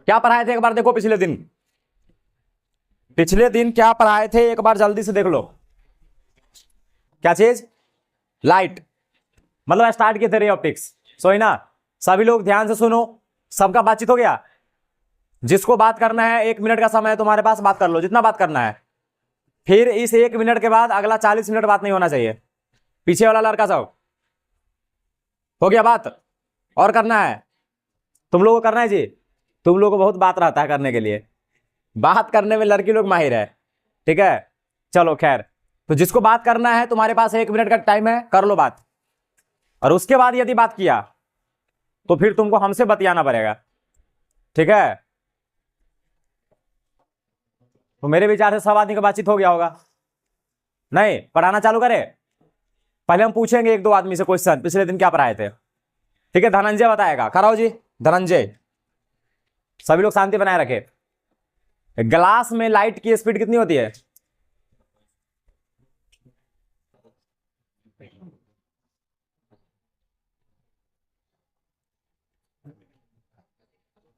क्या पढ़ाए थे एक बार देखो, पिछले दिन क्या पढ़ाए थे एक बार जल्दी से देख लो। क्या चीज? लाइट। मतलब स्टार्ट किए थे रे ऑप्टिक्स। सही ना? सभी लोग ध्यान से सुनो। सबका बातचीत हो गया? जिसको बात करना है 1 मिनट का समय है तुम्हारे पास, बात कर लो जितना बात करना है। फिर इस 1 मिनट के बाद अगला 40 मिनट बात नहीं होना चाहिए। पीछे वाला लड़का सब हो गया बात? और करना है? तुम लोगों को करना है जी? तुम लोगों को बहुत बात रहता है करने के लिए, बात करने में लड़की लोग माहिर है। ठीक है, चलो खैर। तो जिसको बात करना है तुम्हारे पास 1 मिनट का टाइम है, कर लो बात। और उसके बाद यदि बात किया तो फिर तुमको हमसे बतियाना पड़ेगा। ठीक है? तो मेरे विचार से सब आदमी का बातचीत हो गया होगा। नहीं? पढ़ाना चालू करें? पहले हम पूछेंगे 1-2 आदमी से क्वेश्चन, पिछले दिन क्या पढ़ाए थे। ठीक है, धनंजय बताएगा। कराओ जी, धनंजय। सभी लोग शांति बनाए रखे। ग्लास में लाइट की स्पीड कितनी होती है?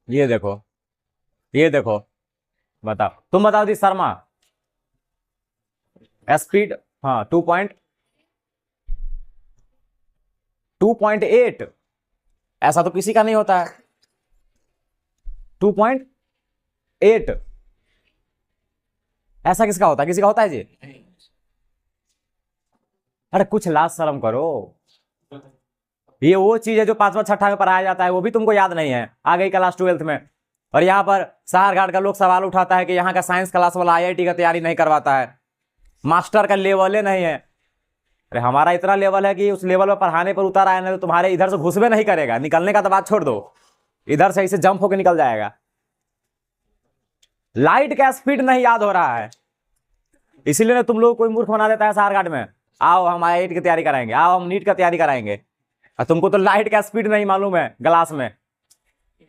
ये देखो, ये देखो, बताओ। तुम बताओ जी शर्मा। स्पीड, हाँ 2.8। ऐसा तो किसी का नहीं होता है। 2.8 ऐसा किसका होता है? किसी का होता है जी? अरे कुछ लाज शर्म करो। ये वो चीज है जो 5वां 6ठा में पढ़ाया जाता है, वो भी तुमको याद नहीं है। आ गई क्लास 12th में। और यहाँ पर सहारघाट का लोग सवाल उठाता है कि यहाँ का साइंस क्लास वाला IIT का तैयारी नहीं करवाता है, मास्टर का लेवल ही नहीं है। अरे हमारा इतना लेवल है कि उस लेवल पर पढ़ाने पर उतर आया ना तो तुम्हारे इधर से घुसबे नहीं करेगा। निकलने का तो बात छोड़ दो, इधर से ऐसे जंप होकर निकल जाएगा। लाइट का स्पीड नहीं याद हो रहा है, इसीलिए ना तुम लोग कोई मूर्ख बना देता है सहारघाट में। आओ हम IIT की तैयारी कराएंगे, आओ हम नीट का तैयारी कराएंगे। और तुमको तो लाइट का स्पीड नहीं मालूम है ग्लास में।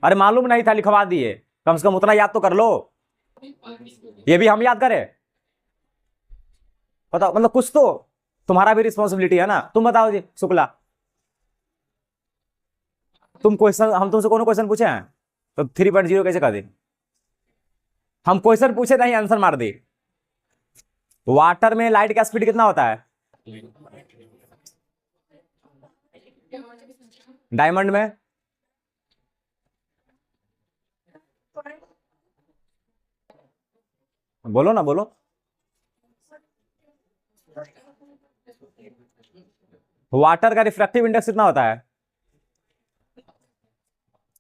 अरे मालूम नहीं था, लिखवा दिए। कम से कम उतना याद तो कर लो। ये भी हम याद करें? बताओ, मतलब कुछ तो तुम्हारा भी रिस्पॉन्सिबिलिटी है ना। तुम बताओ जी शुक्ला, तुम क्वेश्चन, हम तुमसे कौन क्वेश्चन पूछे हैं तो 3.0 कैसे कर दी? हम क्वेश्चन पूछे नहीं, आंसर मार दी। वाटर में लाइट का स्पीड कितना होता है? डायमंड में? बोलो ना, बोलो। वाटर का रिफ्रैक्टिव इंडेक्स कितना होता है?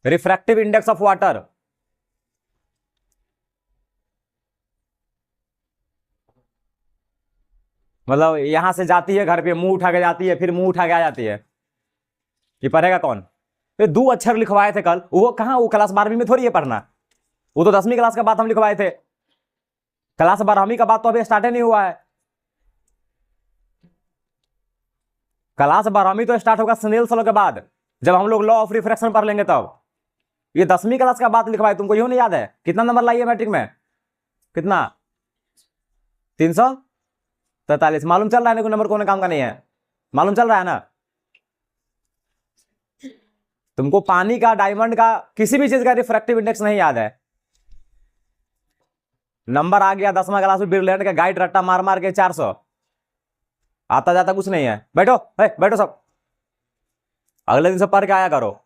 Refractive index of water. मतलब यहां से जाती है घर पे, मुंह उठा के जाती है, फिर मुंह उठा के आ जाती है। ये पढ़ेगा कौन? ये 2 अक्षर लिखवाए थे कल, वो कहां? वो क्लास 12वीं में थोड़ी है पढ़ना, वो तो 10वीं क्लास का बात हम लिखवाए थे। क्लास 12वीं का बात तो अभी स्टार्ट नहीं हुआ है। क्लास 12वीं तो स्टार्ट होगा स्नेल्स लॉ के बाद, जब हम लोग लॉ ऑफ रिफ्रैक्शन पढ़ लेंगे तब। ये 10वीं क्लास का बात लिखवाए, तुमको यूं नहीं याद है? कितना नंबर लाइए मैट्रिक में? कितना? 343। मालूम चल रहा है ना नंबर कौन काम का नहीं है? मालूम चल रहा है ना? तुमको पानी का, डायमंड का, किसी भी चीज का रिफ्रैक्टिव इंडेक्स नहीं याद है। नंबर आ गया 10वां क्लास में बिरलैंड का गाइड रट्टा मार मार के 400। आता जाता कुछ नहीं है। बैठो, बैठो सब, अगले दिन से पढ़ के आया करो।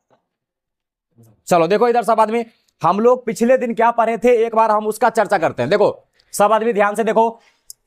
चलो देखो इधर सब आदमी, हम लोग पिछले दिन क्या पढ़े थे एक बार हम उसका चर्चा करते हैं। देखो सब आदमी ध्यान से देखो,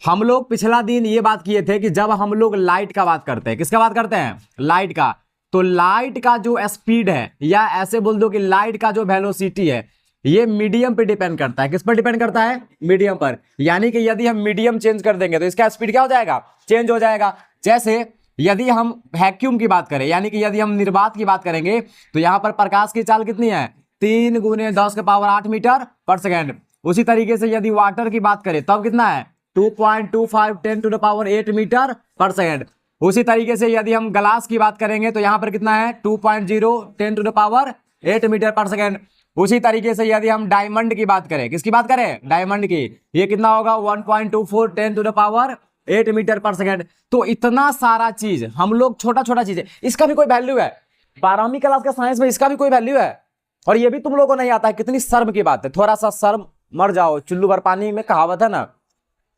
हम लोग पिछला दिन ये बात किए थे कि जब हम लोग लाइट का बात करते हैं, किसका बात करते हैं? लाइट का। तो लाइट का जो स्पीड है, या ऐसे बोल दो कि लाइट का जो वेलोसिटी है, ये मीडियम पे डिपेंड करता है। किस पर डिपेंड करता है? मीडियम पर। यानी कि यदि हम मीडियम चेंज कर देंगे तो इसका स्पीड क्या हो जाएगा? चेंज हो जाएगा। जैसे यदि हम वैक्यूम की बात करें, यानी कि यदि हम निर्वात की बात करेंगे, तो यहां पर प्रकाश की चाल कितनी है? 3 × 10⁸ मीटर पर सेकेंड। उसी तरीके से यदि वाटर की बात करें तब कितना है? 2.25 10⁸ मीटर पर सेकेंड। उसी तरीके से यदि हम ग्लास की बात करेंगे तो यहां पर कितना है? 2.0 10⁸ मीटर पर सेकेंड। उसी तरीके से यदि हम डायमंड की बात करें, किसकी बात करें? डायमंड की, ये कितना होगा? 1.24 10⁸ मीटर पर सेकेंड। तो इतना सारा चीज हम लोग, छोटा छोटा चीज है, इसका भी कोई वैल्यू है? 12वीं क्लास का साइंस में इसका भी कोई वैल्यू है? और ये भी तुम लोगों को नहीं आता है, कितनी शर्म की बात है, थोड़ा सा शर्म मर जाओ, चुल्लू भर पानी में कहावत है ना,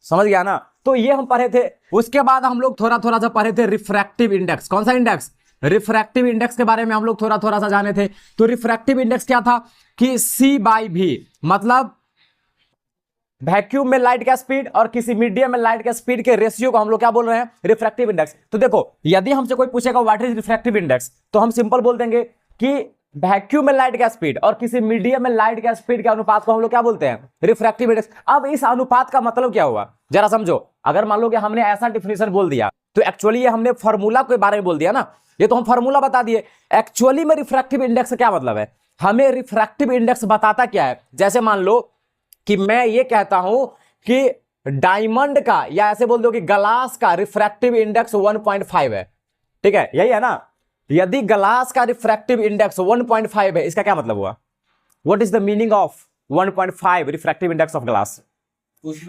समझ गया ना। तो ये हम पढ़े थे। उसके बाद हम लोग थोड़ा थोड़ा सा पढ़े थे रिफ्रैक्टिव इंडेक्स। कौन सा इंडेक्स? रिफ्रैक्टिव इंडेक्स के बारे में हम लोग थोड़ा थोड़ा सा जाने थे। तो रिफ्रैक्टिव इंडेक्स क्या था कि C/V, मतलब वैक्यूम में लाइट का स्पीड और किसी मीडियम में लाइट का स्पीड के रेशियो को हम लोग क्या बोल रहे हैं? Refractive index. तो देखो, यदि हमसे कोई पूछेगा व्हाट इज रिफ्रैक्टिव इंडेक्स, तो हम सिंपल बोल देंगे कि वैक्यूम में लाइट का स्पीड और किसी मीडियम में लाइट का स्पीड के अनुपात को हम लोग क्या बोलते हैं? Refractive index. अब इस अनुपात का मतलब क्या हुआ, जरा समझो। अगर मान लो कि हमने ऐसा डिफिनेशन बोल दिया, तो एक्चुअली ये हमने फॉर्मूला के बारे में बोल दिया ना, ये तो हम फॉर्मूला बता दिए। एक्चुअली में रिफ्रैक्टिव इंडेक्स का क्या मतलब है? हमें रिफ्रैक्टिव इंडेक्स बताता क्या है? जैसे मान लो कि मैं ये कहता हूं कि डायमंड का, या ऐसे बोल दो कि ग्लास का रिफ्रैक्टिव इंडेक्स 1.5 है, ठीक है, यही है ना। यदि ग्लास का रिफ्रैक्टिव इंडेक्स 1.5 है, इसका क्या मतलब हुआ? What is the meaning of 1.5 refractive index of glass?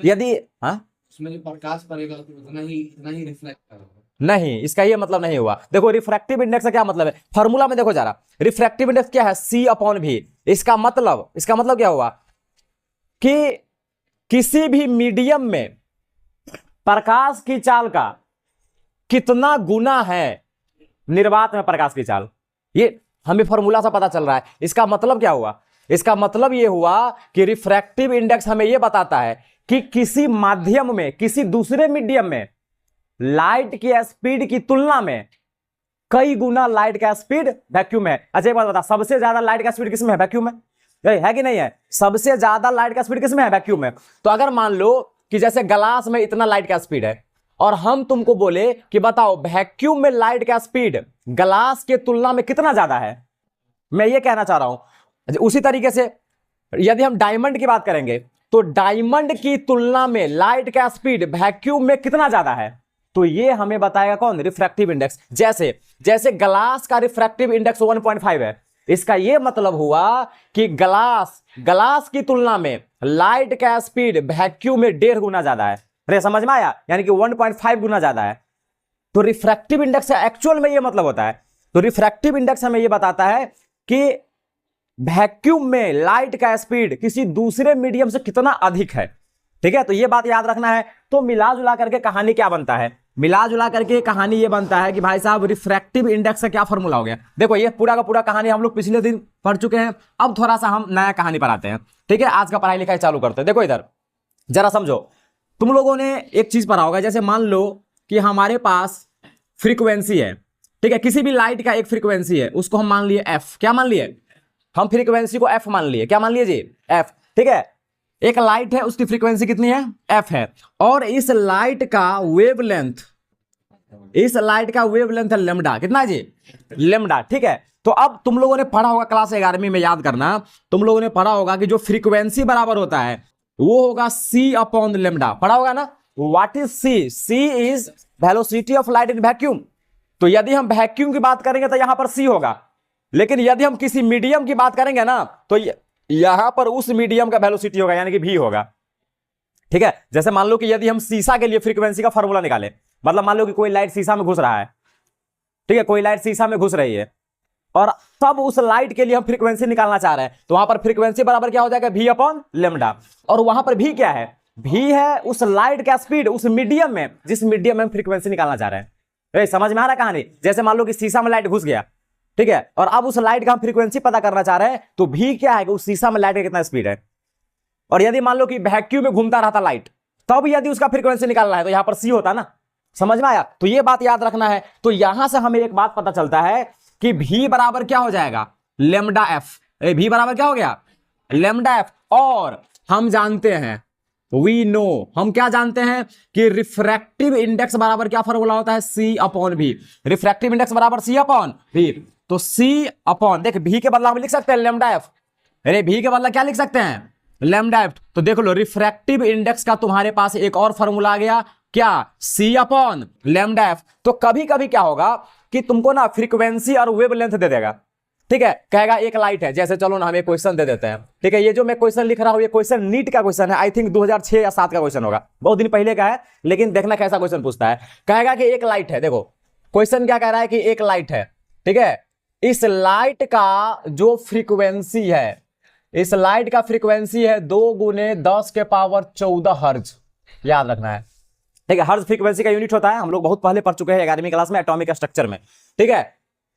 यदि उसमें जो प्रकाश पड़ेगा तो उतना ही रिफ्लेक्ट करेगा। नहीं, इसका ये मतलब नहीं हुआ। देखो, रिफ्रैक्टिव इंडेक्स का क्या मतलब है? फॉर्मूला में देखो जरा, रिफ्रैक्टिव इंडेक्स क्या है? C/V। इसका मतलब क्या हुआ कि किसी भी मीडियम में प्रकाश की चाल का कितना गुना है निर्वात में प्रकाश की चाल, ये हमें फॉर्मूला से पता चल रहा है। इसका मतलब क्या हुआ? इसका मतलब ये हुआ कि रिफ्रैक्टिव इंडेक्स हमें यह बताता है कि किसी माध्यम में, किसी दूसरे मीडियम में लाइट की स्पीड की तुलना में कई गुना लाइट का स्पीड वैक्यूम है। अच्छा एक बात बता, सबसे ज्यादा लाइट का स्पीड किसमें है? वैक्यूम में है कि नहीं है? सबसे ज्यादा लाइट का स्पीड किसमें है? वैक्यूम में। तो अगर मान लो कि जैसे ग्लास में इतना लाइट का स्पीड है और हम तुमको बोले कि बताओ वैक्यूम में लाइट का स्पीड ग्लास के तुलना में कितना ज्यादा है, मैं ये कहना चाह रहा हूं। उसी तरीके से यदि हम डायमंड की बात करेंगे, तो डायमंड की तुलना में लाइट का स्पीड वैक्यूम में कितना ज्यादा है, तो ये हमें बताएगा कौन? Refractive index. जैसे ग्लास का रिफ्रैक्टिव इंडेक्स 1.5 है, इसका यह मतलब हुआ कि ग्लास की तुलना में लाइट का स्पीड वैक्यूम में 1.5 गुना ज्यादा है। अरे समझ में आया? यानी कि 1.5 गुना ज्यादा है। तो रिफ्रैक्टिव इंडेक्स का एक्चुअल में यह मतलब होता है। तो रिफ्रैक्टिव इंडेक्स हमें यह बताता है कि वैक्यूम में लाइट का स्पीड किसी दूसरे मीडियम से कितना अधिक है, ठीक है। तो यह बात याद रखना है। तो मिला जुला करके कहानी क्या बनता है? मिला जुला करके कहानी ये बनता है कि भाई साहब रिफ्रैक्टिव इंडेक्स का क्या फॉर्मूला हो गया। देखो, ये पूरा का पूरा कहानी हम लोग पिछले दिन पढ़ चुके हैं। अब थोड़ा सा हम नया कहानी पढ़ाते हैं, ठीक है। आज का पढ़ाई लिखाई चालू करते हैं। देखो इधर जरा समझो, तुम लोगों ने एक चीज पढ़ा होगा। जैसे मान लो कि हमारे पास फ्रीक्वेंसी है, ठीक है, किसी भी लाइट का एक फ्रीक्वेंसी है, उसको हम मान लिए एफ। क्या मान लिए? हम फ्रीक्वेंसी को एफ मान लिए। क्या मान लिए जी? एफ, ठीक है। एक लाइट है, उसकी फ्रीक्वेंसी कितनी है? एफ है। और इस लाइट का वेवलेंथ है लेम्डा। कितना है जी? लेम्डा, ठीक है। तो अब तुम लोगों ने पढ़ा होगा क्लास 11वीं में, याद करना, तुम लोगों ने पढ़ा होगा कि जो फ्रीक्वेंसी बराबर होता है वो होगा C/λ। पढ़ा होगा ना? What is C? C is velocity of light in vacuum. तो यदि हम वैक्यूम की बात करेंगे तो यहां पर C होगा, लेकिन यदि हम किसी मीडियम की बात करेंगे ना, तो यहां पर उस मीडियम का वेलोसिटी होगा, यानी कि V होगा, ठीक है। जैसे मान लो कि यदि हम शीशा के लिए फ्रीक्वेंसी का फॉर्मूला निकाले, मतलब मान लो कि कोई लाइट शीशा में घुस रहा है, ठीक है, कोई लाइट शीशा में घुस रही है और तब उस लाइट के लिए हम फ्रीक्वेंसी निकालना चाह रहे हैं, तो वहां पर फ्रीक्वेंसी बराबर क्या हो जाएगा? V/λ। और वहां पर V क्या है? V है उस लाइट का स्पीड उस मीडियम में, जिस मीडियम में हम फ्रीक्वेंसी निकालना चाह रहे हैं। समझ में आ रहा है कहानी? जैसे मान लो कि शीशा में लाइट घुस गया, ठीक है, और अब उस लाइट का हम फ्रीक्वेंसी पता करना चाह रहे हैं, तो V क्या है? उस शीशा में लाइट का कितना स्पीड है। और यदि मान लो कि वैक्यूम में घूमता रहता लाइट, तब यदि उसका फ्रीक्वेंसी निकालना है तो यहां पर C होता ना। समझ में आया? तो ये बात याद रखना है। तो यहां से हमें एक बात पता चलता है कि V बराबर क्या हो जाएगा? λf। V बराबर क्या हो गया? λf। और हम जानते हैं, वी नो, हम क्या जानते हैं कि रिफ्रैक्टिव इंडेक्स बराबर क्या फॉर्मूला होता है? C/V। रिफ्रैक्टिव इंडेक्स बराबर C/V। तो C/, देख V के बदला हम लिख सकते हैं λf। अरे V के बदला क्या लिख सकते हैं? λf। तो देख लो, रिफ्रैक्टिव इंडेक्स का तुम्हारे पास एक और फॉर्मूला आ गया, क्या? C/λf। तो कभी कभी क्या होगा कि तुमको ना फ्रीक्वेंसी और वेवलेंथ दे देगा, ठीक है, कहेगा एक लाइट है। जैसे चलो ना हम एक क्वेश्चन दे देते हैं, ठीक है। ये जो मैं क्वेश्चन लिख रहा हूं, ये क्वेश्चन नीट का क्वेश्चन है। आई थिंक 2006 या 2007 का क्वेश्चन होगा, बहुत दिन पहले का है, लेकिन देखना कैसा क्वेश्चन पूछता है। कहेगा कि एक लाइट है। देखो क्वेश्चन क्या कह रहा है कि एक लाइट है, ठीक है, इस लाइट का जो फ्रीक्वेंसी है, इस लाइट का फ्रीक्वेंसी है 2 गुने 10 के पावर 14 हर्ज। याद रखना है, ठीक है। हर्ज फ्रीक्वेंसी का यूनिट होता है, हम लोग बहुत पहले पढ़ चुके हैं 11वीं क्लास में एटॉमिक स्ट्रक्चर में, ठीक है।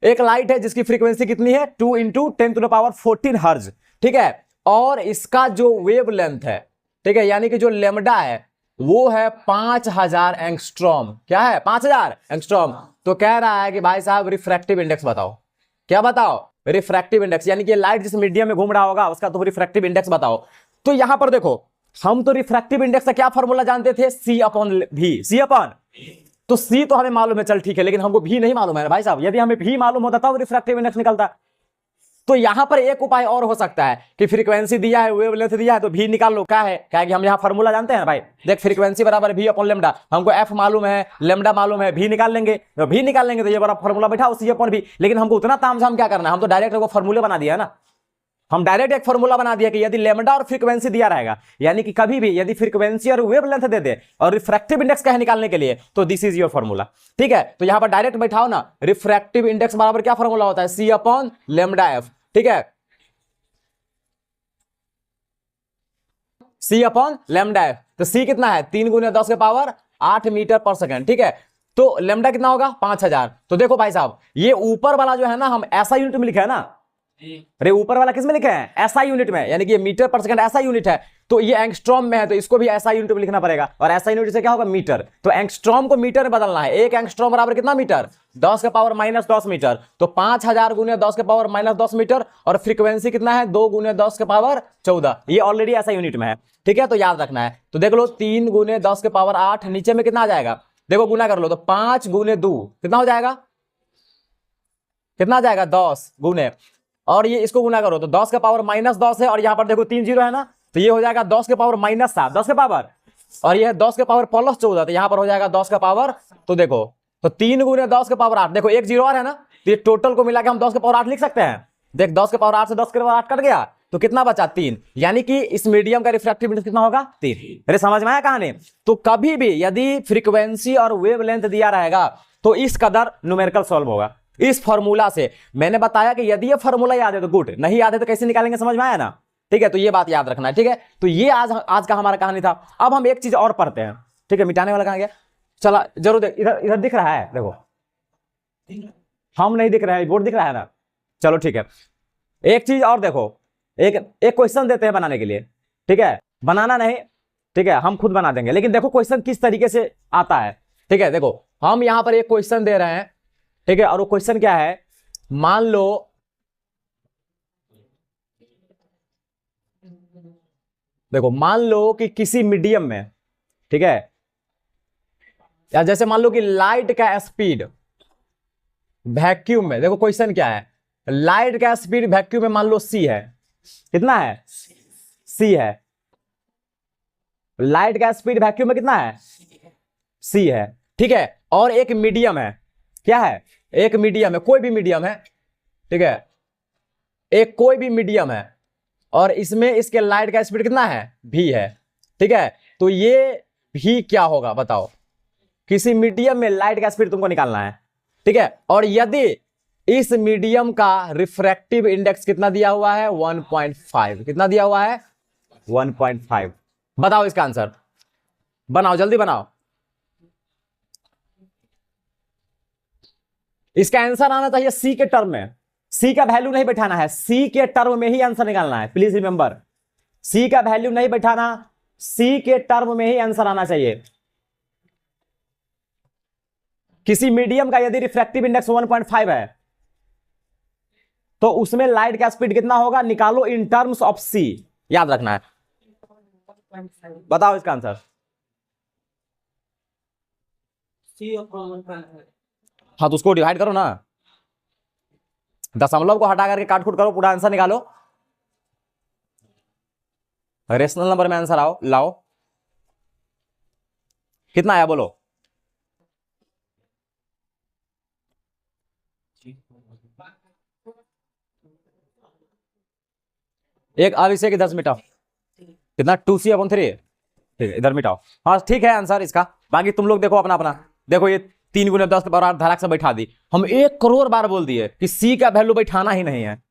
एक लाइट है जिसकी फ्रीक्वेंसी कितनी है 2 इंटू 10⁻14 हर्ज, ठीक है। और इसका जो वेव लेंथ है, ठीक है, यानी कि जो लेमडा है वो है 5000 एंगस्ट्रॉम। क्या है? 5000 एंगस्ट्रॉम। तो कह रहा है कि भाई साहब रिफ्रैक्टिव इंडेक्स बताओ। क्या बताओ? रिफ्रैक्टिव इंडेक्स, यानी कि लाइट जिस मीडियम में घूम रहा होगा उसका तो रिफ्रैक्टिव इंडेक्स बताओ। तो यहां पर देखो, हम तो रिफ्रैक्टिव इंडेक्स का क्या फॉर्मूला जानते थे? C/V। C/, तो C तो हमें मालूम है, चल ठीक है, लेकिन हमको V नहीं मालूम है भाई साहब। यदि हमें V मालूम होता तब रिफ्रैक्टिव इंडेक्स निकलता। तो यहां पर एक उपाय और हो सकता है कि फ्रीक्वेंसी दिया है, वेवलेंथ दिया है, तो V निकाल लो। क्या है? क्या है कि हम यहां फार्मूला जानते हैं भाई, देख फ्रीक्वेंसी बराबर V/λ, हमको F मालूम है, लेमडा मालूम है, V निकाल लेंगे। तो V निकाल लेंगे तो ये बड़ा फार्मूला बैठा C/V। लेकिन हमको उतना तामझाम क्या करना है, हम तो डायरेक्ट वो फार्मूला बना दिया है ना। हम डायरेक्ट एक फार्मूला बना दिया कि यदि लेमडा और फ्रीक्वेंसी दिया रहेगा, यानी कि कभी भी यदि फ्रीक्वेंसी और वेवलेंथ दे दे और रिफ्रैक्टिव इंडेक्स क्या है निकालने के लिए, तो दिस इज योर फार्मूला, ठीक है। तो यहां पर डायरेक्ट बैठाओ ना, रिफ्रैक्टिव इंडेक्स बराबर क्या फार्मूला होता है? C/λF, ठीक है। C/λF, तो C कितना है? 3 गुने 10 के पावर 8 मीटर पर सेकंड, ठीक है। तो लेमडा कितना होगा? 5000। तो देखो भाई साहब, ये ऊपर वाला जो है ना, हम ऐसा यूनिट में लिखा है ना। अरे ऊपर वाला किस में लिखे हैं? ऐसा यूनिट में, यानी कि ये मीटर पर सेकंड ऐसा यूनिट है। तो ये एंगस्ट्रॉम में है, तो इसको भी ऐसा यूनिट में लिखना पड़ेगा। और ऐसा यूनिट से क्या होगा? मीटर। तो एंगस्ट्रॉम को मीटर में बदलना है। एक एंगस्ट्रॉम बराबर कितना मीटर? 10 के पावर -10 मीटर। तो 5000 गुने 10 के पावर -10 मीटर। और फ्रीक्वेंसी कितना है? 2 गुने 10 के पावर 14। ये ऑलरेडी ऐसा यूनिट में है, ठीक है। तो याद रखना है। तो देख लो, 3 गुने 10 के पावर 8, नीचे में कितना आ जाएगा? देखो गुना कर लो, तो 5 गुने 2 कितना हो जाएगा? कितना आ जाएगा? 10 गुने, और ये इसको गुना करो तो 10 के पावर -10 है। और यहां पर देखो 3 जीरो है ना, तो ये हो जाएगा 10 के पावर -7, 10 के पावर, और ये है 10 के पावर +14, तो यहां पर हो जाएगा 10 का पावर। तो देखो, तो 3 गुने 10 के पावर 8, देखो एक जीरो और है ना, तो ये टोटल को मिला के हम 10 के पावर 8 लिख सकते हैं। देख 10 के पावर 8 से 10 के पावर 8 कट गया, तो कितना बचा? 3। यानी कि इस मीडियम का रिफ्रैक्टिव इंडेक्स कितना होगा? 3। अरे समझ में आया कहानी? तो कभी भी यदि फ्रीक्वेंसी और वेवलेंथ दिया रहेगा तो इस कदर न्यूमेरिकल सॉल्व होगा इस फॉर्मूला से। मैंने बताया कि यदि ये फॉर्मूला याद है तो गुड, नहीं याद है तो कैसे निकालेंगे? समझ में आया ना? ठीक है, तो ये बात याद रखना है, ठीक है। तो ये आज का हमारा कहानी था। अब हम एक चीज और पढ़ते हैं, ठीक है। मिटाने वाला कहां गया? चला जरूर देख, इधर इधर दिख रहा है, देखो हम नहीं दिख रहे हैं, बोर्ड दिख रहा है ना। चलो ठीक है, एक चीज और देखो, एक क्वेश्चन देते हैं बनाने के लिए, ठीक है। बनाना नहीं, ठीक है, हम खुद बना देंगे, लेकिन देखो क्वेश्चन किस तरीके से आता है, ठीक है। देखो हम यहां पर एक क्वेश्चन दे रहे हैं, ठीक है। और वो क्वेश्चन क्या है? मान लो देखो, मान लो कि किसी मीडियम में, ठीक है, या जैसे मान लो कि लाइट का स्पीड वैक्यूम में, देखो क्वेश्चन क्या है, लाइट का स्पीड वैक्यूम में मान लो c है। कितना है? c है। लाइट का स्पीड वैक्यूम में कितना है? c है, ठीक है। और एक मीडियम है, क्या है? एक मीडियम है, कोई भी मीडियम है, ठीक है, एक कोई भी मीडियम है, और इसमें इसके लाइट का स्पीड कितना है? v है, ठीक है। तो ये v क्या होगा बताओ? किसी मीडियम में लाइट का स्पीड तुमको निकालना है, ठीक है। और यदि इस मीडियम का रिफ्रैक्टिव इंडेक्स कितना दिया हुआ है? 1.5। कितना दिया हुआ है? 1.5। बताओ इसका आंसर, बनाओ जल्दी बनाओ। इसका आंसर आना चाहिए सी के टर्म में। सी का वैल्यू नहीं बैठाना है, सी के टर्म में ही आंसर निकालना है। प्लीज रिमेंबर, सी का वैल्यू नहीं बैठाना, सी के टर्म में ही आंसर आना चाहिए। किसी मीडियम का यदि रिफ्रैक्टिव इंडेक्स 1.5 है तो उसमें लाइट का स्पीड कितना होगा? निकालो इन टर्म्स ऑफ सी, याद रखना है। बताओ इसका आंसर। हाँ तो उसको डिवाइड करो ना, दशमलव को हटा करके काट कूट करो, पूरा आंसर निकालो, रेशनल नंबर में आंसर आओ लाओ। कितना आया बोलो? एक अभिषेक 10 मिटाओ, कितना? 2c/3, ठीक है, इधर मिटाओ। हाँ ठीक है आंसर इसका। बाकी तुम लोग देखो अपना अपना, देखो ये 3 गुने 10 के बराबर धड़ाक से बैठा दी। हम 1 करोड़ बार बोल दिए कि सी का वैल्यू बैठाना ही नहीं है।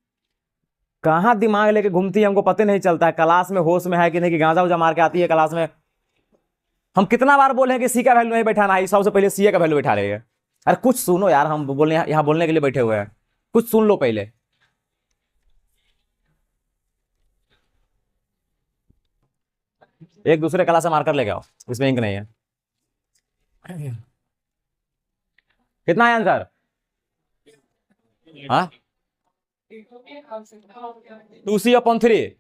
कहां दिमाग लेके घूमती है, हमको पता नहीं चलता है। क्लास में होश में है कि नहीं, कि गांजा उजा मार के आती है क्लास में। हम कितना बार बोले हैं कि सी का वैल्यू नहीं बैठाना है, सबसे पहले सी का वैल्यू बैठा रहे हैं। अरे कुछ सुनो यार, हम बोलने यहाँ बोलने के लिए बैठे हुए हैं, कुछ सुन लो पहले। एक दूसरे क्लास से मार्कर लेके आओ, इसमें इंक नहीं है। कितना है आंसर? हाँ 2c/3,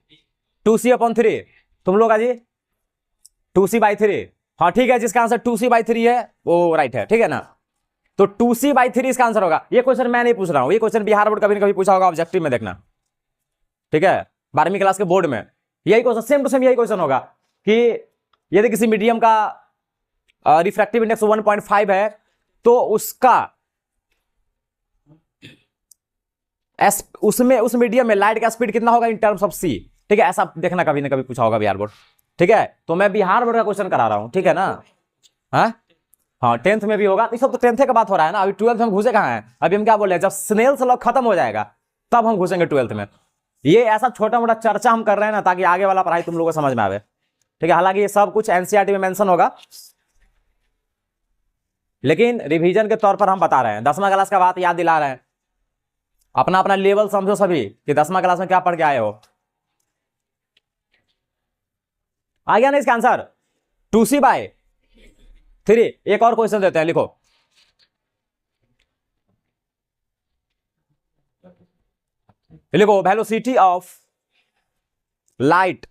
2c/3। तुम लोग जी 2c/3। हाँ ठीक है, जिसका आंसर 2c/3 है वो राइट है, ठीक है ना। तो 2c/3 इसका आंसर होगा। ये क्वेश्चन मैं नहीं पूछ रहा हूं, ये क्वेश्चन बिहार बोर्ड कभी न कभी पूछा होगा ऑब्जेक्टिव में, देखना ठीक है, 12वीं क्लास के बोर्ड में यही क्वेश्चन, सेम टू सेम यही क्वेश्चन होगा कि यदि किसी मीडियम का रिफ्रैक्टिव इंडेक्स 1.5 है तो उसका उसमें उस मीडियम में लाइट का स्पीड कितना होगा इन टर्म्स ऑफ सी। ठीक है, ऐसा देखना कभी ना कभी पूछा होगा बिहार बोर्ड। ठीक है, तो मैं बिहार बोर्ड का क्वेश्चन करा रहा हूं, ठीक है ना। हाँ 10th में भी होगा। ये सब तो 10th का बात हो रहा है ना, अभी 12th में हम घुसे कहां हैं। अभी हम क्या बोल रहे हैं, जब स्नेल्स लॉ खत्म हो जाएगा तब हम घुसेंगे 12th में। ये ऐसा छोटा मोटा चर्चा हम कर रहे हैं ना, ताकि आगे वाला पढ़ाई तुम लोगों को समझ में आवे। ठीक है, हालांकि ये सब कुछ एनसीईआरटी में मेंशन होगा, लेकिन रिवीजन के तौर पर हम बता रहे हैं। 10वां क्लास का बात याद दिला रहे हैं। अपना अपना लेवल समझो सभी कि 10वां क्लास में क्या पढ़ के आए हो। आ गया ना इसका आंसर 2c/3। एक और क्वेश्चन देते हैं, लिखो। लिखो velocity of light,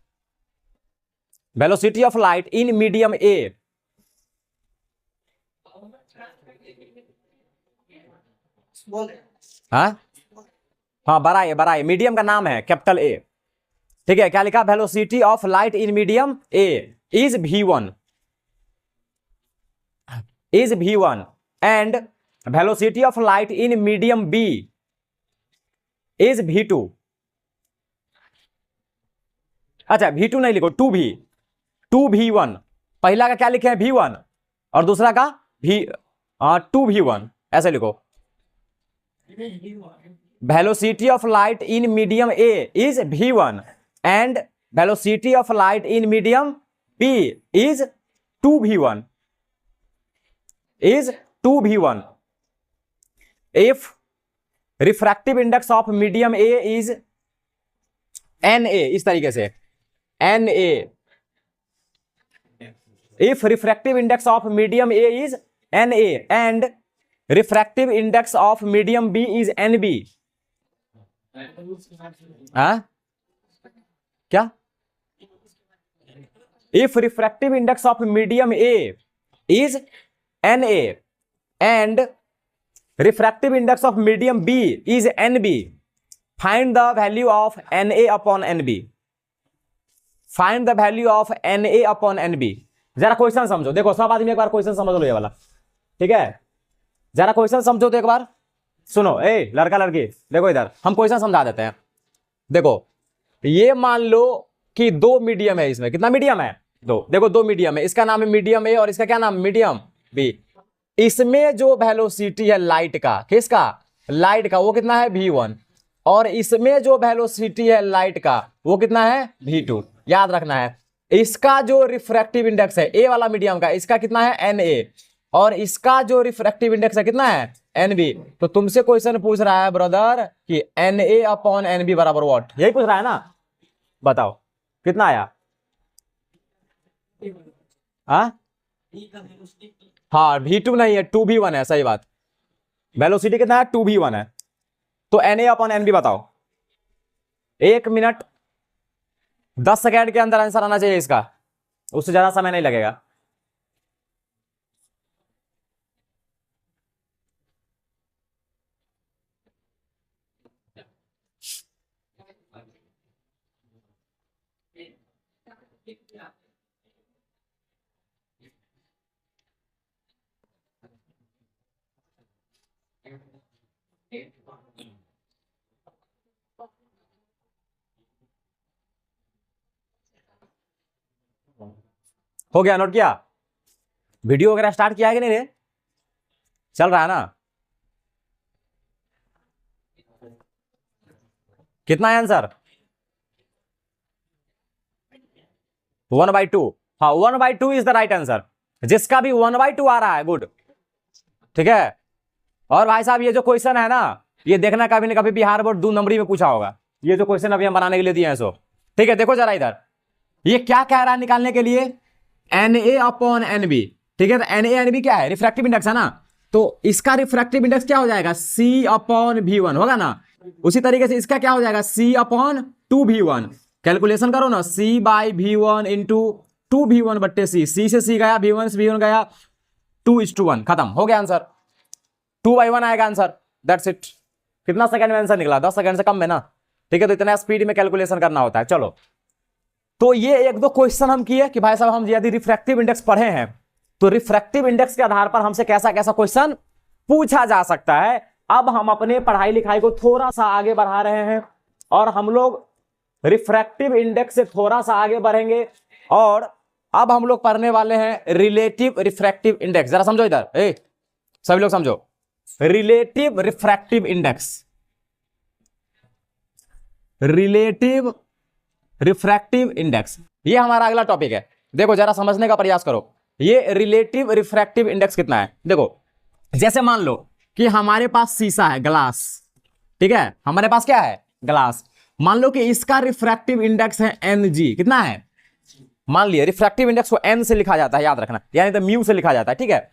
velocity of light in medium ए। हाँ बड़ा ए, बड़ा ए, मीडियम का नाम है कैपिटल ए। ठीक है, क्या लिखा, velocity of light in medium A is v1, is v1 and velocity of light in medium B is v2। अच्छा v2 नहीं लिखो, 2v, 2v1। पहला का क्या लिखे हैं v1 और दूसरा का v2v1, ऐसे लिखो। Velocity of light in medium A is v1 and velocity of light in medium B is 2v1, is 2v1 if refractive index of medium A is na, इस तरीके से na, if refractive index of medium A is na and refractive index of medium B is nb। क्या, if refractive index of medium A is na and refractive index of medium B is nb, find the value of na/nb, find the value of na/nb। जरा question समझो, देखो सब आदमी एक बार question समझ लो ये वाला, ठीक है। जरा क्वेश्चन समझो तो एक बार सुनो, ए लड़का लड़की देखो इधर, हम क्वेश्चन समझा देते हैं। देखो ये मान लो कि 2 मीडियम है, इसमें कितना मीडियम है, 2। देखो 2 मीडियम है, इसका नाम है मीडियम ए और इसका क्या नाम, मीडियम बी। इसमें जो वेलोसिटी है लाइट का, किसका, लाइट का, वो कितना है v1, और इसमें जो वेलोसिटी है लाइट का वो कितना है v2। याद रखना है, इसका जो रिफ्रैक्टिव इंडेक्स है ए वाला मीडियम का, इसका कितना है na, और इसका जो रिफ्रैक्टिव इंडेक्स है कितना है nb। तो तुमसे क्वेश्चन पूछ रहा है ब्रदर कि na/nb बराबर व्हाट, यही पूछ रहा है ना। बताओ कितना आया। हाँ v2 नहीं है, 2v1 है, सही बात। वेलोसिटी कितना है, 2v1 है। तो na/nb बताओ। 1 मिनट 10 सेकेंड के अंदर आंसर आना चाहिए इसका, उससे ज्यादा समय नहीं लगेगा। हो गया, नोट किया, वीडियो वगैरह स्टार्ट किया है कि नहीं रे। चल रहा है ना? कितना है आंसर? 1/2। हाँ, 1/2 इज द राइट आंसर। जिसका भी 1/2 आ रहा है, गुड। ठीक है। और भाई साहब, ये जो क्वेश्चन है ना, ये देखना कभी ना कभी बिहार बोर्ड 2 नंबरी में पूछा होगा। ये जो क्वेश्चन अभी हम बनाने के लिए दिए हैं सो, ठीक है। देखो जरा इधर, ये क्या कह रहा है निकालने के लिए? Na/Nb। ठीक है, तो Na/Nb क्या है? रिफ्रैक्टिव इंडेक्स है ना। तो इसका रिफ्रैक्टिव इंडेक्स क्या हो जाएगा? C/V1 होगा ना। उसी तरीके से इसका क्या हो जाएगा? C/2V1। कैलकुलेशन करो ना, C/V1 इंटू 2V1/C। C से C गया, V1 से V1 गया, 2:1, खत्म हो गया आंसर। 2/1 आएगा आंसर, दैट्स इट। कितना सेकंड में आंसर निकला? 10 सेकंड से कम में ना। ठीक है, तो इतना स्पीड में कैलकुलेशन करना होता है। चलो, तो ये 1-2 क्वेश्चन हम किए कि भाई साहब हम यदि रिफ्रैक्टिव इंडेक्स पढ़े हैं तो रिफ्रैक्टिव इंडेक्स के आधार पर हमसे कैसा कैसा क्वेश्चन पूछा जा सकता है। अब हम अपने पढ़ाई लिखाई को थोड़ा सा आगे बढ़ा रहे हैं और हम लोग रिफ्रैक्टिव इंडेक्स से थोड़ा सा आगे बढ़ेंगे और अब हम लोग पढ़ने वाले हैं रिलेटिव रिफ्रैक्टिव इंडेक्स। जरा समझो इधर, सभी लोग समझो। Relative refractive index, relative refractive index, ये हमारा अगला टॉपिक है। देखो जरा समझने का प्रयास करो, ये रिलेटिव रिफ्रैक्टिव इंडेक्स कितना है। देखो, जैसे मान लो कि हमारे पास शीशा है, ग्लास। ठीक है, हमारे पास क्या है? ग्लास। मान लो कि इसका रिफ्रैक्टिव इंडेक्स है Ng। कितना है? मान लिया रिफ्रैक्टिव इंडेक्स को n से लिखा जाता है, याद रखना, यानी तो म्यू से लिखा जाता है। ठीक है,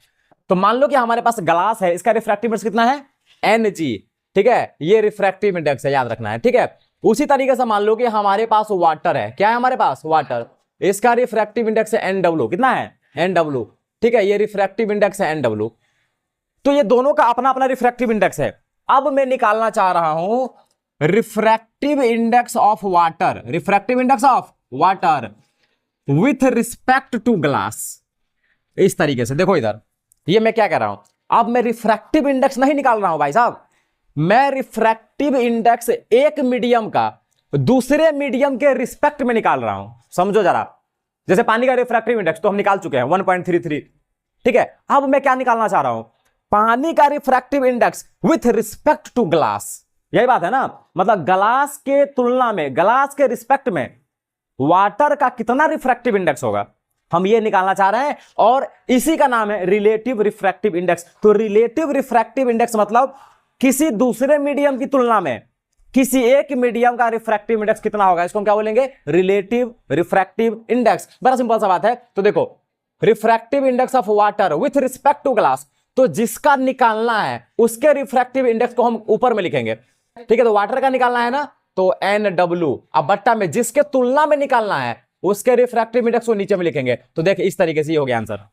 तो मान लो कि हमारे पास ग्लास है, इसका रिफ्रैक्टिव इंडेक्स कितना है? Ng। ठीक है, ये रिफ्रैक्टिव इंडेक्स है, याद रखना है। ठीक है, उसी तरीके से मान लो कि हमारे पास वाटर है। क्या है हमारे पास? वाटर। इसका रिफ्रैक्टिव इंडेक्स है Nw। कितना है? Nw। ठीक है, ये रिफ्रैक्टिव इंडेक्स है Nw। तो ये दोनों का अपना अपना रिफ्रैक्टिव इंडेक्स है। अब मैं निकालना चाह रहा हूं refractive index of water, refractive index of water with respect to glass. इस तरीके से देखो इधर, ये मैं क्या कह रहा हूं, अब मैं रिफ्रैक्टिव इंडेक्स नहीं निकाल रहा हूं भाई साहब, मैं रिफ्रैक्टिव इंडेक्स एक मीडियम का दूसरे मीडियम के रिस्पेक्ट में निकाल रहा हूं। समझो जरा, जैसे पानी का रिफ्रैक्टिव इंडेक्स तो हम निकाल चुके हैं 1.33। ठीक है, अब मैं क्या निकालना चाह रहा हूं? पानी का refractive index with respect to glass. यही बात है ना, मतलब ग्लास के तुलना में, ग्लास के रिस्पेक्ट में वाटर का कितना रिफ्रैक्टिव इंडेक्स होगा, हम ये निकालना चाह रहे हैं। और इसी का नाम है रिलेटिव रिफ्रैक्टिव इंडेक्स। तो रिलेटिव रिफ्रैक्टिव इंडेक्स मतलब किसी दूसरे मीडियम की तुलना में किसी एक मीडियम का रिफ्रैक्टिव इंडेक्स कितना होगा, इसको हम क्या बोलेंगे? Relative refractive index. बड़ा सिंपल सा बात है। तो देखो, refractive index of water with respect to glass, तो जिसका निकालना है उसके रिफ्रैक्टिव इंडेक्स को हम ऊपर में लिखेंगे। ठीक है, तो वाटर का निकालना है ना, तो Nw। अब बट्टा में जिसके तुलना में निकालना है उसके रिफ्रैक्टिव इंडेक्स को नीचे में लिखेंगे। तो देख, इस तरीके से ये हो गया आंसर।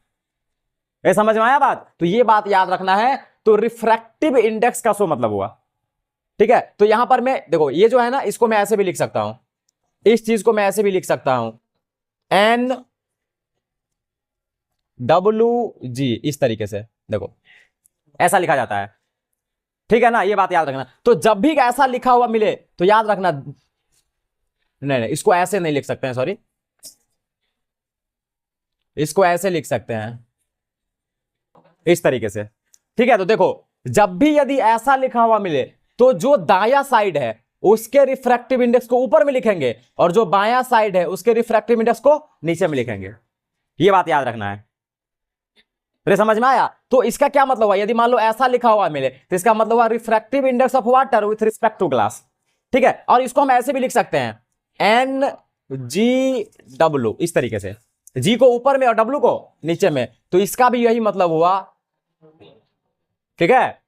ये समझ में आया बात? तो ये बात याद रखना है। तो रिफ्रैक्टिव इंडेक्स का सो मतलब हुआ। ठीक है, तो यहां पर मैं देखो, ये जो है ना, इसको मैं ऐसे भी लिख सकता हूं, इस चीज को मैं ऐसे भी लिख सकता हूं, Nwg, इस तरीके से। देखो, ऐसा लिखा जाता है। ठीक है ना, ये बात याद रखना। तो जब भी ऐसा लिखा हुआ मिले तो याद रखना, नहीं नहीं, इसको ऐसे नहीं लिख सकते हैं, सॉरी, इसको ऐसे लिख सकते हैं, इस तरीके से। ठीक है, तो देखो, जब भी यदि ऐसा लिखा हुआ मिले तो जो दाया साइड है उसके रिफ्रैक्टिव इंडेक्स को ऊपर में लिखेंगे और जो बाया साइड है उसके रिफ्रैक्टिव इंडेक्स को नीचे में लिखेंगे। ये बात याद रखना है। अरे समझ में आया? तो इसका क्या मतलब हुआ? यदि मान लो ऐसा लिखा हुआ मिले तो इसका मतलब हुआ refractive index of water with respect to glass. ठीक है, और इसको हम ऐसे भी लिख सकते हैं, Ngw, इस तरीके से, G को ऊपर में और W को नीचे में। तो इसका भी यही मतलब हुआ। ठीक है,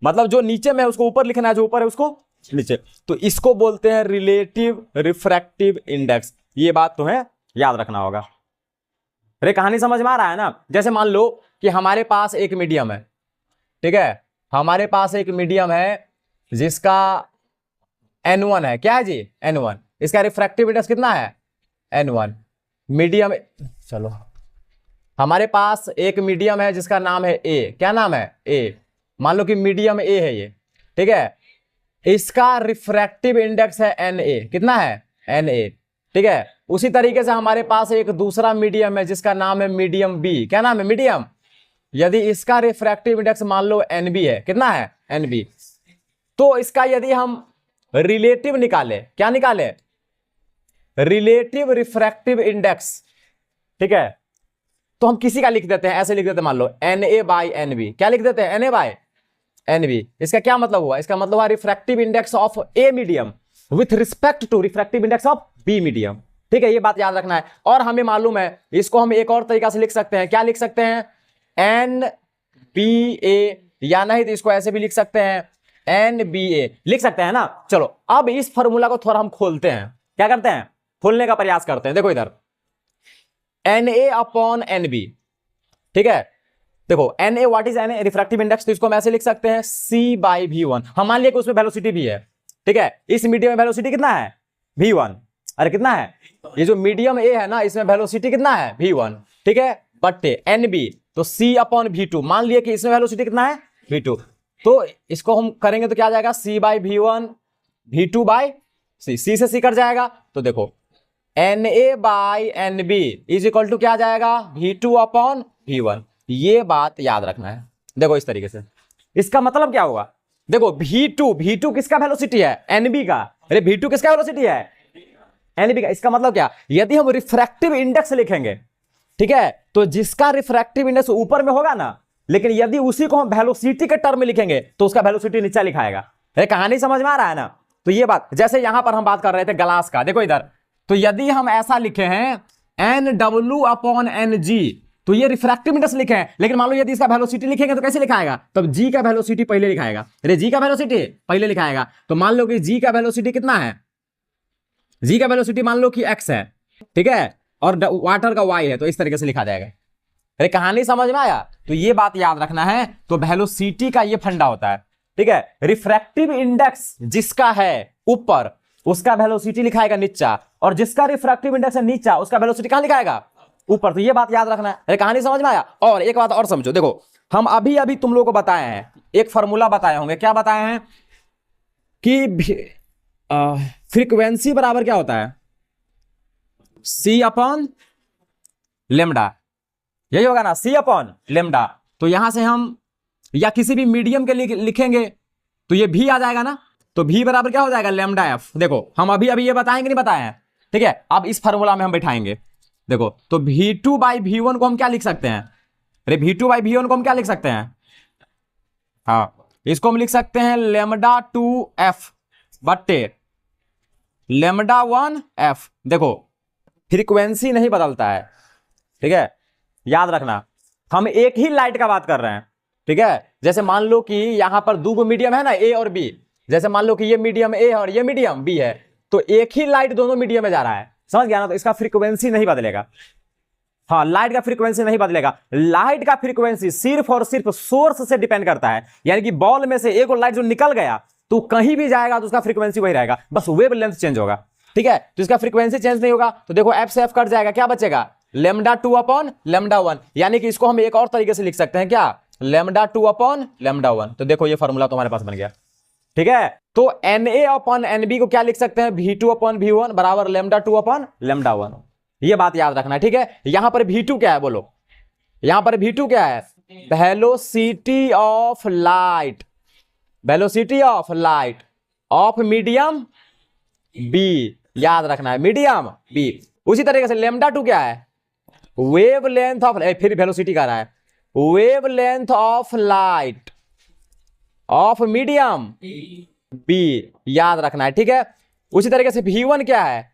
मतलब जो नीचे में है उसको ऊपर लिखना है, जो ऊपर है उसको नीचे। तो इसको बोलते हैं रिलेटिव रिफ्रैक्टिव इंडेक्स। ये बात तो है, याद रखना होगा। अरे कहानी समझ में आ रहा है ना? जैसे मान लो कि हमारे पास एक मीडियम है। ठीक है, हमारे पास एक मीडियम है जिसका N1 है। क्या है जी? N1। इसका रिफ्रैक्टिव इंडेक्स कितना है? N1। मीडियम, चलो, हमारे पास एक मीडियम है जिसका नाम है A। क्या नाम है? A। मान लो कि मीडियम A है ये। ठीक है, इसका रिफ्रैक्टिव इंडेक्स है Na। कितना है? Na। ठीक है, उसी तरीके से हमारे पास एक दूसरा मीडियम है जिसका नाम है मीडियम B। क्या नाम है? मीडियम यदि इसका रिफ्रैक्टिव इंडेक्स मान लो NB है, कितना है NB, तो इसका यदि हम रिलेटिव निकाले, क्या निकाले, रिलेटिव रिफ्रैक्टिव इंडेक्स, ठीक है, तो हम किसी का लिख देते हैं, ऐसे लिख देते हैं, मान लो Na/NB, क्या लिख देते हैं, Na/NB। इसका क्या मतलब हुआ, इसका मतलब हुआ refractive index of A medium with respect to refractive index of B medium, ठीक है, ये बात याद रखना है। और हमें मालूम है इसको हम एक और तरीका से लिख सकते हैं, क्या लिख सकते हैं, NBA, या नहीं तो इसको ऐसे भी लिख सकते हैं NBA, लिख सकते हैं ना। चलो अब इस फॉर्मूला को थोड़ा हम खोलते हैं, क्या करते हैं, खोलने का प्रयास करते हैं। देखो इधर Na/NB, ठीक है, देखो Na, what is Na, refractive index, तो इसको हम ऐसे लिख सकते हैं C/V1। हम मान लिया कि उसमें वेलोसिटी भी है, ठीक है, इस मीडियम में वेलोसिटी कितना है V1, अरे कितना है, ये जो मीडियम A है ना, इसमें वेलोसिटी कितना है V1, ठीक है, बट्टे NB तो C/V2, मान लिया कि इसमें वेलोसिटी कितना है V2, तो इसको हम करेंगे तो क्या आ जाएगा C/V1 V2/C, C से C कट जाएगा, तो देखो Na/NB इज इक्वल टू क्या आ जाएगा V2/V1। ये बात याद रखना है, देखो इस तरीके से, इसका मतलब क्या होगा, देखो V2 किसका वेलोसिटी है, NB का, अरे V2 किसका वेलोसिटी है, NB का। इसका मतलब क्या, यदि हम रिफ्रैक्टिव इंडेक्स लिखेंगे, ठीक है, तो जिसका रिफ्रैक्टिव इंडेक्स ऊपर में होगा ना, लेकिन यदि उसी को हम वेलोसिटी के टर्म में लिखेंगे तो उसका वेलोसिटी नीचे लिखाएगा। अरे कहानी समझ में आ रहा है ना। तो ये बात, जैसे यहां पर हम बात कर रहे थे ग्लास का, देखो इधर, तो यदि हम ऐसा लिखे हैं NW/NG, तो ये रिफ्रैक्टिव इंडेक्स लिखे हैं, लेकिन मान लो यदि इसका वेलोसिटी लिखेंगे तो कैसे लिखाएगा, तब G का वेलोसिटी पहले लिखाएगा, अरे G का वेलोसिटी पहले लिखाएगा, तो मान लो कि G का वेलोसिटी कितना है, G का वेलोसिटी मान लो कि x है, ठीक है, और वाटर का y है, तो इस तरीके से लिखा जाएगा। अरे कहानी समझ में आया, तो ये बात याद रखना है। तो वेलोसिटी का ये फंडा होता है, ठीक है, रिफ्रैक्टिव इंडेक्स जिसका है ऊपर उसका वेलोसिटी लिखाएगा नीचा, और जिसका रिफ्रैक्टिव इंडेक्स है नीचा उसका वेलोसिटी कहां लिखाएगा, ऊपर। तो ये बात याद रखना है। अरे कहानी समझ में आया। और एक बात और समझो, देखो हम अभी अभी तुम लोगों को बताए हैं, एक फॉर्मूला बताए होंगे, क्या बताए हैं कि फ्रीक्वेंसी बराबर क्या होता है, C/λ, यही होगा ना, C/λ। तो यहां से हम या किसी भी मीडियम के लिए लिखेंगे तो ये भी आ जाएगा ना, तो भी बराबर क्या हो जाएगा, λf। देखो हम अभी अभी ये बताएंगे, नहीं बताए हैं, ठीक है, अब इस फॉर्मूला में हम बैठाएंगे। देखो तो V2/V1 को हम क्या लिख सकते हैं, अरे V2/V1 को हम क्या लिख सकते हैं, हाँ इसको हम लिख सकते हैं λ2f बट्टे λ1f। देखो फ्रीक्वेंसी नहीं बदलता है, ठीक है, याद रखना, हम एक ही लाइट का बात कर रहे हैं, ठीक है। जैसे मान लो कि यहां पर दो मीडियम है ना, A और B, जैसे मान लो कि ये मीडियम A है और ये मीडियम B है, तो एक ही लाइट दोनों मीडियम में जा रहा है, समझ गया ना, तो इसका फ्रीक्वेंसी नहीं बदलेगा। हाँ, लाइट का फ्रीक्वेंसी नहीं बदलेगा, लाइट का फ्रीक्वेंसी सिर्फ और सिर्फ सोर्स से डिपेंड करता है, यानी कि बॉल में से एक और लाइट जो निकल गया तो कहीं भी जाएगा तो उसका फ्रीक्वेंसी वही रहेगा, बस वेवलेंथ चेंज होगा, ठीक है। तो इसका फ्रीक्वेंसी चेंज नहीं होगा, तो देखो f से f कट जाएगा, क्या बचेगा λ2/λ1, यानी कि इसको हम एक और तरीके से लिख सकते हैं, क्या λ2/λ1। तो देखो ये फॉर्मूला तुम्हारे पास बन गया, ठीक है। तो Na/NB को क्या लिख सकते हैं, V2/V1 बराबर λ2/λ1। ये बात याद रखना है, ठीक है। यहां पर V2 क्या है, बोलो यहां पर V2 क्या है, velocity of light, velocity of light of medium B, याद रखना है, मीडियम B। उसी तरीके से λ2 क्या है, वेवलेंथ ऑफ, फिर वेलोसिटी का रहा है, wavelength of light of medium B, याद रखना है, ठीक है। उसी तरीके से V1 क्या है,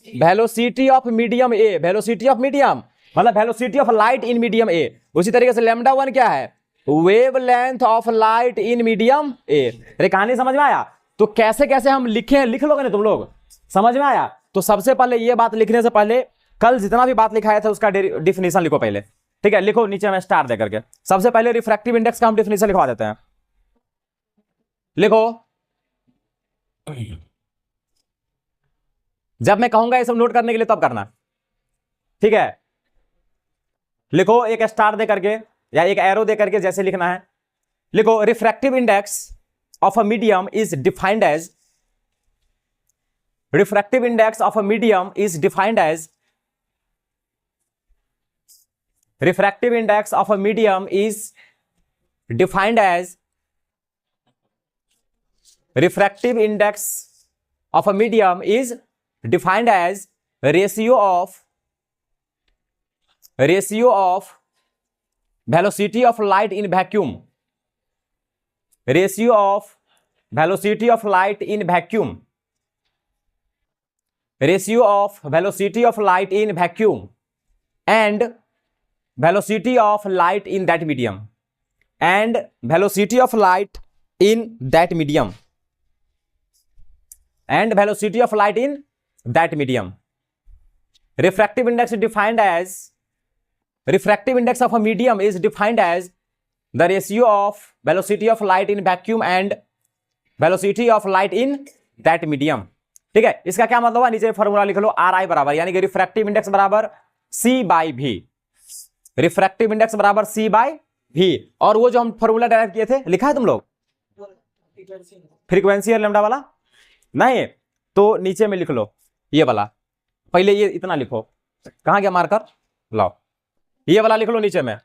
velocity of medium A, velocity of medium मतलब velocity of light in medium A। उसी तरीके से λ1 क्या है, wavelength of light in medium A। अरे कहानी समझ में आया। तो कैसे कैसे हम लिखे, लिख लोगे ना तुम लोग, समझ में आया। तो सबसे पहले ये बात लिखने से पहले कल जितना भी बात लिखाया था उसका डिफिनेशन लिखो पहले, ठीक है, लिखो नीचे में स्टार दे करके। सबसे पहले रिफ्रैक्टिव इंडेक्स का हम डिफिनेशन लिखवा देते हैं, लिखो। जब मैं कहूंगा ये सब नोट करने के लिए तब करना, ठीक है। लिखो एक स्टार दे करके या एक एरो दे करके, जैसे लिखना है लिखो। Refractive index of a medium is defined as, refractive index of a medium is defined as refractive index of a medium is defined as refractive index of a medium is defined as ratio of velocity of light in vacuum, ratio of velocity of light in vacuum, ratio of velocity of light in vacuum and velocity of light in that medium, and velocity of light in that medium, and velocity of light in that medium. Refractive index is defined as, refractive index of a medium is defined as the ratio of velocity of light in vacuum and velocity of light in that medium. ठीक है, इसका क्या मतलब है, नीचे formula लिख लो, are आई बराबर यानी कि रिफ्रैक्टिव इंडेक्स बराबर सी बाई भी, रिफ्रैक्टिव इंडेक्स बराबर सी बाई भी। और वो जो हम फॉर्मूला डायरेक्ट किए थे, लिखा है तुम लोग फ्रीक्वेंसी और लैम्डा वाला? नहीं, तो नीचे में लिख लो ये वाला, पहले ये इतना लिखो, कहां गया मार्कर, लाओ ये वाला लिख लो नीचे में,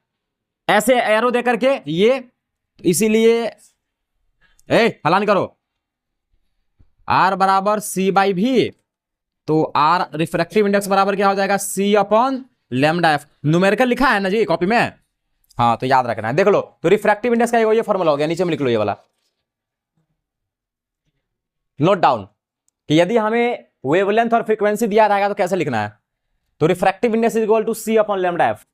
ऐसे एरो दे करके ये, इसीलिए हला नहीं करो, आर बराबर सी बाई भी, तो आर रिफ्रैक्टिव इंडेक्स बराबर क्या हो जाएगा, सी अपॉन लैम्डा एफ। न्यूमेरिकल लिखा है ना जी कॉपी में, हाँ तो याद रखना है। देख लो, तो रिफ्रैक्टिव इंडेक्स का ये फॉर्मूला हो गया, नीचे में लिख लो ये वाला, नोट डाउन कि यदि हमें वेवलेंथ और फ्रीक्वेंसी दिया रहेगा तो कैसे लिखना है, तो refractive index is equal to c upon lambda f.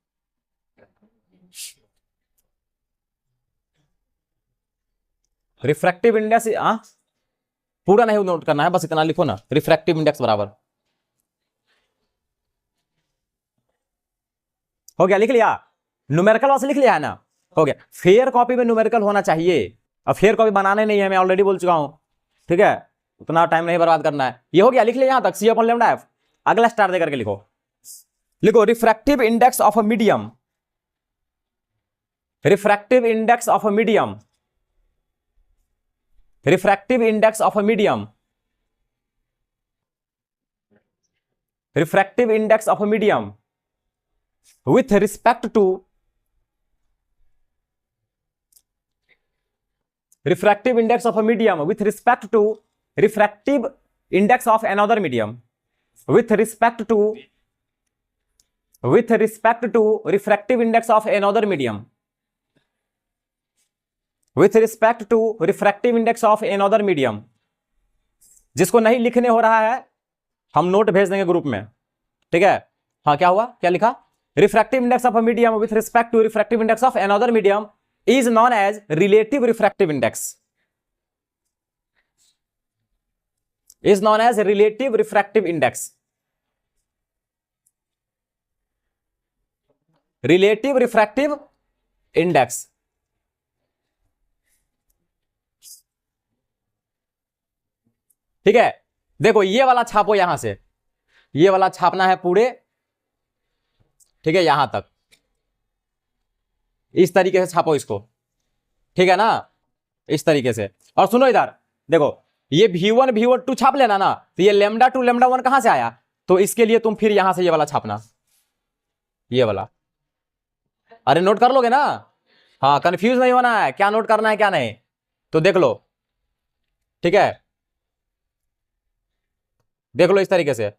Refractive index पूरा नहीं नोट करना है, बस इतना लिखो ना, रिफ्रैक्टिव इंडेक्स बराबर हो गया, लिख लिया, न्यूमेरिकल वाला लिख लिया है ना, हो गया। फेयर कॉपी में न्यूमेरिकल होना चाहिए, अब फेयर कॉपी बनाने नहीं है, मैं ऑलरेडी बोल चुका हूं, ठीक है, उतना टाइम नहीं बर्बाद करना है। ये हो गया, लिख लिया यहां तक, सी अपॉन लैम्डा एफ। अगला स्टार दे करके लिखो, लिखो refractive index of a medium, refractive index of a medium, refractive index of a medium, refractive index of a medium with respect to, refractive index of a medium with respect to refractive index of another medium, with respect to refractive index of another medium, with respect to refractive index of another medium। जिसको नहीं लिखने हो रहा है हम note भेज देंगे group में, ठीक है। हाँ क्या हुआ, क्या लिखा, refractive index of a medium with respect to refractive index of another medium is known as relative refractive index, is known as relative refractive index, relative refractive index. ठीक है, देखो ये वाला छापो यहां से, ये वाला छापना है पूरे, ठीक है, यहां तक इस तरीके से छापो इसको, ठीक है ना, इस तरीके से। और सुनो इधर देखो, ये V1 V2 छाप लेना ना, तो ये लैम्डा 2 लैम्डा 1 कहां से आया, तो इसके लिए तुम फिर यहां से ये वाला छापना, ये वाला, अरे नोट कर लोगे ना, हाँ कंफ्यूज नहीं होना है, क्या नोट करना है क्या नहीं, तो देख लो, ठीक है, देख लो इस तरीके से।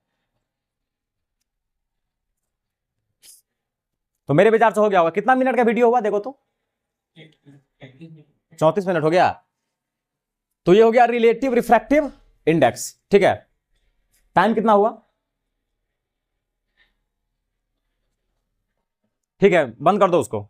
तो मेरे विचार से हो गया होगा, कितना मिनट का वीडियो हुआ देखो तो, 34 मिनट हो गया। तो ये हो गया रिलेटिव रिफ्रैक्टिव इंडेक्स, ठीक है। टाइम कितना हुआ, ठीक है, बंद कर दो उसको।